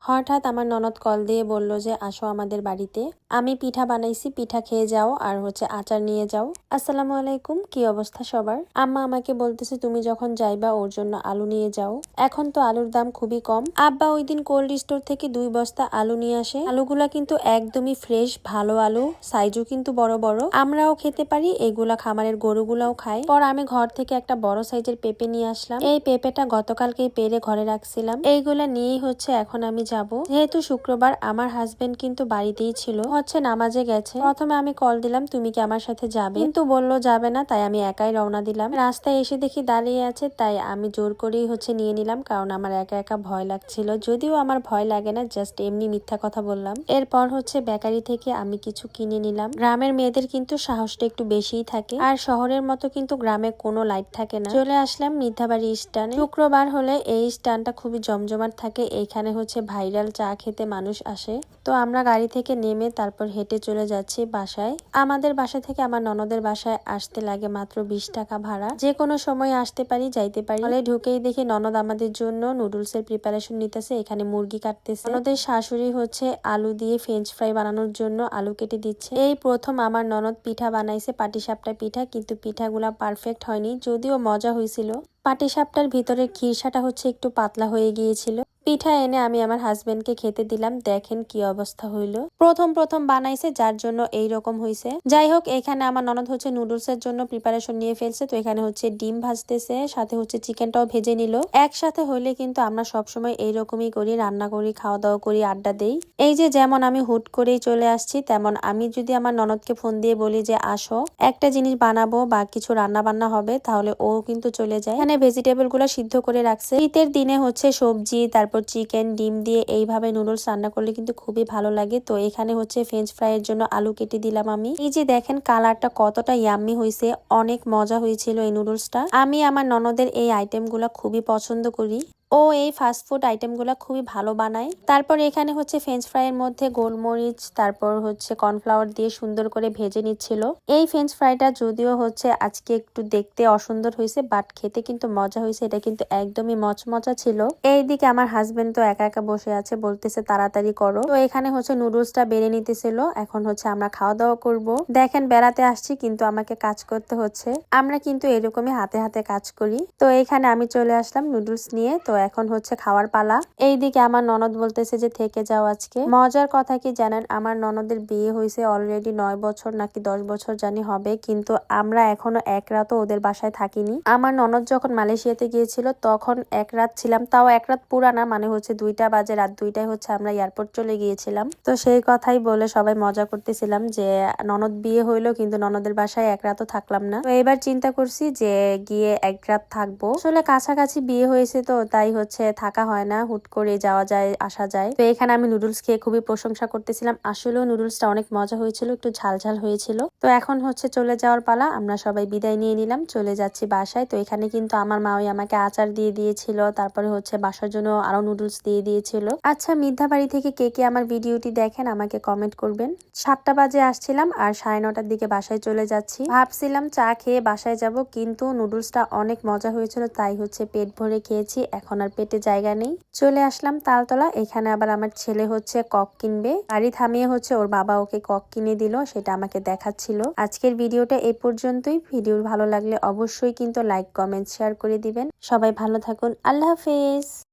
হঠাৎ আমার ননদ কল দিয়ে বলল যে আসো আমাদের বাড়িতে, আমি পিঠা বানাইছি, পিঠা খেয়ে যাও আর আচার নিয়ে যাও। আসসালামু আলাইকুম, কি অবস্থা সবার? আম্মা আমাকে বলতেছে তুমি যখন যাইবা ওর জন্য আলু নিয়ে যাও, এখন তো আলুর দাম খুবই কম। আব্বা ওই দিন কোল্ড স্টোর থেকে 2 বস্তা আলু নিয়ে আসে। আলুগুলা কিন্তু একদমই ফ্রেশ, ভালো আলু, সাইজও কিন্তু বড় বড়। আমরাও খেতে পারি, এগুলা খামারের গরুগুলাও খায়। পর আমি ঘর থেকে একটা বড় সাইজের পেঁপে নিয়ে আসলাম। এই পেঁপেটা গতকালকেই পেরে ঘরে রাখছিলাম। এইগুলা নিয়েই এখন আমি যাব। যেহেতু শুক্রবার, আমার হাজবেন্ড কিন্তু বাড়িতেই ছিল, নামাজে গেছে। প্রথমে আমি কল দিলাম তুমি কি আমার সাথে যাবে, কিন্তু বললো যাবে না, তাই আমি একাই রওনা দিলাম। রাস্তায় এসে দেখি দাঁড়িয়ে আছে, তাই আমি জোর করেই নিয়ে নিলাম, কারণ আমার একা একা ভয় লাগছিল। যদিও আমার ভয় লাগে না, জাস্ট এমনি মিথ্যা কথা বললাম। এরপর বেকারি থেকে আমি কিছু কিনে নিলাম। গ্রামের মেয়েদের কিন্তু সাহসটা একটু বেশিই থাকে, আর শহরের মতো কিন্তু গ্রামে কোনো লাইট থাকে না। চলে আসলাম মিঠাবাড়ি স্ট্যান্ডে। শুক্রবার হলে এই স্ট্যান্ডটা খুবই জমজমাট থাকে। এইখানে ভাইরাল চা খেতে মানুষ আসে। তো আমরা গাড়ি থেকে নেমে তারপর হেঁটে চলে যাচ্ছি বাসায়। আমাদের বাসা থেকে আমার ননদের বাসায় আসতে লাগে মাত্র 20 টাকা ভাড়া। যে কোনো সময় আসতে পারি, যাইতে পারি। ফলে ঢুকেই দেখি ননদ আমাদের জন্য নুডলস এর প্রিপারেশন নিতেছে। এখানে মুরগি কাটতেছে। ননদের শাশুড়ি আলু দিয়ে ফ্রেঞ্চ ফ্রাই বানানোর জন্য আলু কেটে দিচ্ছে। এই প্রথম আমার ননদ পিঠা বানাইছে, পাটিসাপটা পিঠা, কিন্তু পিঠাগুলা পারফেক্ট হয়নি, যদিও মজা হয়েছিল। পাটিসাপটার ভিতরের খিরসাটা একটু পাতলা হয়ে গিয়েছিল। পিঠা এনে আমি আমার হাজবেন্ডকে খেতে দিলাম। দেখেন কি অবস্থা হইলো। প্রথম প্রথম বানাইছে, যার জন্য এইরকম হয়েছে। যাই হোক, এখানে আমার ননদ নুডলস এর জন্য প্রিপারেশন নিয়ে ফেলছে। তো এখানে ডিম ভাজতেছে, সাথে চিকেনটাও ভেজে নিল। একসাথে হইলে কিন্তু আমরা সবসময় এইরকমই করি, রান্না করি, খাওয়া দাওয়া করি, আড্ডা দেই। এই যে যেমন আমি হুট করেই চলে আসছি, তেমন আমি যদি আমার ননদকে ফোন দিয়ে বলি যে আসো, একটা জিনিস বানাবো বা কিছু রান্না বান্না হবে, তাহলে ও কিন্তু চলে যায়। এখানে ভেজিটেবল গুলো সিদ্ধ করে রাখছে। শীতের দিনে সবজি, তারপর চিকেন, ডিম দিয়ে এইভাবে নুডলস রান্না করলে কিন্তু খুবই ভালো লাগে। তো এখানে ফ্রেঞ্চ ফ্রাই এর জন্য আলু কেটে দিলাম আমি। এই যে দেখেন কালারটা কতটা ইয়াম্মি হয়েছে, অনেক মজা হয়েছিল এই নুডলসটা। আমি আমার ননদের এই আইটেম গুলা খুবই পছন্দ করি। ও এই ফাস্টফুড আইটেম গুলা খুবই ভালো বানায়। তারপর এখানে ফ্রেঞ্চ ফ্রাই এর মধ্যে গোলমরিচ, তারপর কর্নফ্লাওয়ার দিয়ে সুন্দর করে ভেজে নিচ্ছিল। এই ফ্রেঞ্চ ফ্রাইটা যদিও আজকে একটু দেখতে অসুন্দর হয়েছে, বাট খেতে কিন্তু মজা হয়েছে। এটা কিন্তু একদমই মচমচা ছিল। এইদিকে আমার হাজবেন্ড তো একা একা বসে আছে, বলতেছে তাড়াতাড়ি করো। তো এখানে নুডলসটা বেড়ে নিতেছিল। এখন আমরা খাওয়া দাওয়া করব। দেখেন বেড়াতে আসছি, কিন্তু আমাকে কাজ করতে হচ্ছে। আমরা কিন্তু এরকমই হাতে হাতে কাজ করি। তো এখানে আমি চলে আসলাম নুডলস নিয়ে। তো এখন খাওয়ার পালা। এইদিকে আমার ননদ বলতেছে যে থেকে যাও আজকে। মজার কথা কি জানেন, আমার ননদের বিয়ে হয়েছে অলরেডি 9 বছর নাকি 10 বছর জানি হবে, কিন্তু আমরা এখনো এক রাতও ওদের বাসায় থাকিনি। আমার ননদ যখন মালয়েশিয়াতে গিয়েছিল তখন এক রাত ছিলাম, তাও এক রাত পুরানা, মানে 2টা বাজে, রাত 2টায় আমরা এয়ারপোর্ট চলে গিয়েছিলাম। তো সেই কথাই বলে সবাই মজা করতেছিলাম যে ননদ বিয়ে হইলো, কিন্তু ননদের বাসায় এক রাতও থাকলাম না। তো এবার চিন্তা করছি যে গিয়ে এক রাত থাকবো। আসলে কাছাকাছি বিয়ে হয়েছে, তো তাই থাকা হয় না, হুট করে যাওয়া যায় আসা যায়। তো এখানে আমি নুডলস খেয়ে খুবই প্রশংসা করতেছিলাম। আসলেও নুডলসটা অনেক মজা হয়েছিল, একটু ঝাল ঝাল হয়েছিল। তো এখন চলে যাওয়ার পালা। আমরা সবাই বিদায় নিয়ে নিলাম, চলে যাচ্ছি বাসায়। তো এখানে কিন্তু আমার মা আমাকে আচার দিয়ে দিয়েছিল, তারপরে বাসার জন্য আরো নুডলস দিয়ে দিয়েছিল। আচ্ছা, মিঠাবাড়ি থেকে কে কে আমার ভিডিওটি দেখেন আমাকে কমেন্ট করবেন। 7টা বাজে আসছিলাম আর 9:30টার দিকে বাসায় চলে যাচ্ছি। ভাবছিলাম চা খেয়ে বাসায় যাব, কিন্তু নুডলসটা অনেক মজা হয়েছিল, তাই পেট ভরে খেয়েছি। এখন আর পেটে জায়গা নেই। চলে আসলাম তালতলা। এখানে আবার আমার ছেলে কক কিনবে। গাড়ি থামিয়ে ওর বাবা ওকে কক কিনে দিল, সেটা আমাকে দেখাচ্ছিল। আজকের ভিডিওটা এই পর্যন্তই। ভিডিও ভালো লাগলে অবশ্যই কিন্তু লাইক, কমেন্ট, শেয়ার করে দিবেন। সবাই ভালো থাকুন। আল্লাহ হাফেজ।